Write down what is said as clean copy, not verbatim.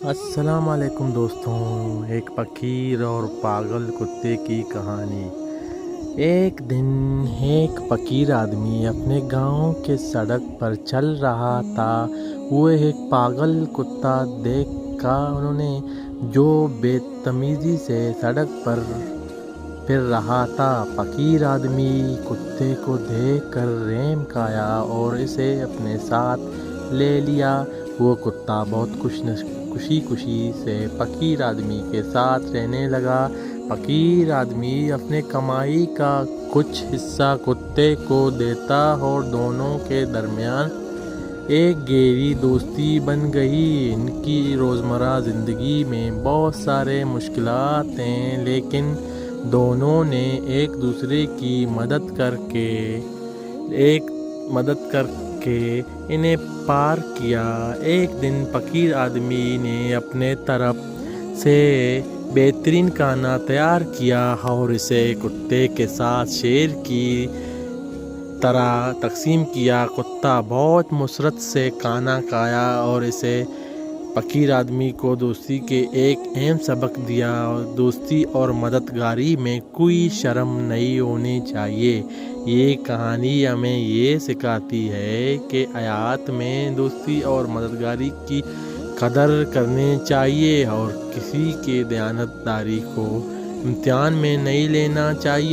السلام علیکم دوستوں، ایک فقیر اور پاگل کتے کی کہانی۔ ایک دن ایک فقیر آدمی اپنے گاؤں کے سڑک پر چل رہا تھا۔ وہ ایک پاگل کتا دیکھا انہوں نے جو بے تمیزی سے سڑک پر پھر رہا تھا۔ فقیر آدمی کتے کو دیکھ کر رحم کھایا اور اسے اپنے ساتھ لے لیا۔ وہ کتا بہت خوشی سے فقیر آدمی کے ساتھ رہنے لگا۔ فقیر آدمی اپنے کمائی کا کچھ حصہ کتے کو دیتا اور دونوں کے درمیان ایک گہری دوستی بن گئی۔ ان کی روزمرہ زندگی میں بہت سارے مشکلات ہیں، لیکن دونوں نے ایک دوسرے کی مدد کر کے انہیں پار کیا۔ ایک دن فقیر آدمی نے اپنے طرف سے بہترین کھانا تیار کیا اور اسے کتے کے ساتھ شیئر کی طرح تقسیم کیا۔ کتا بہت مسرت سے کھانا کھایا اور اسے فقیر آدمی کو دوستی کے ایک اہم سبق دیا۔ دوستی اور مددگاری میں کوئی شرم نہیں ہونی چاہیے۔ یہ کہانی ہمیں یہ سکھاتی ہے کہ حیات میں دوستی اور مددگاری کی قدر کرنی چاہیے اور کسی کی دیانتداری کو امتحان میں نہیں لینا چاہیے۔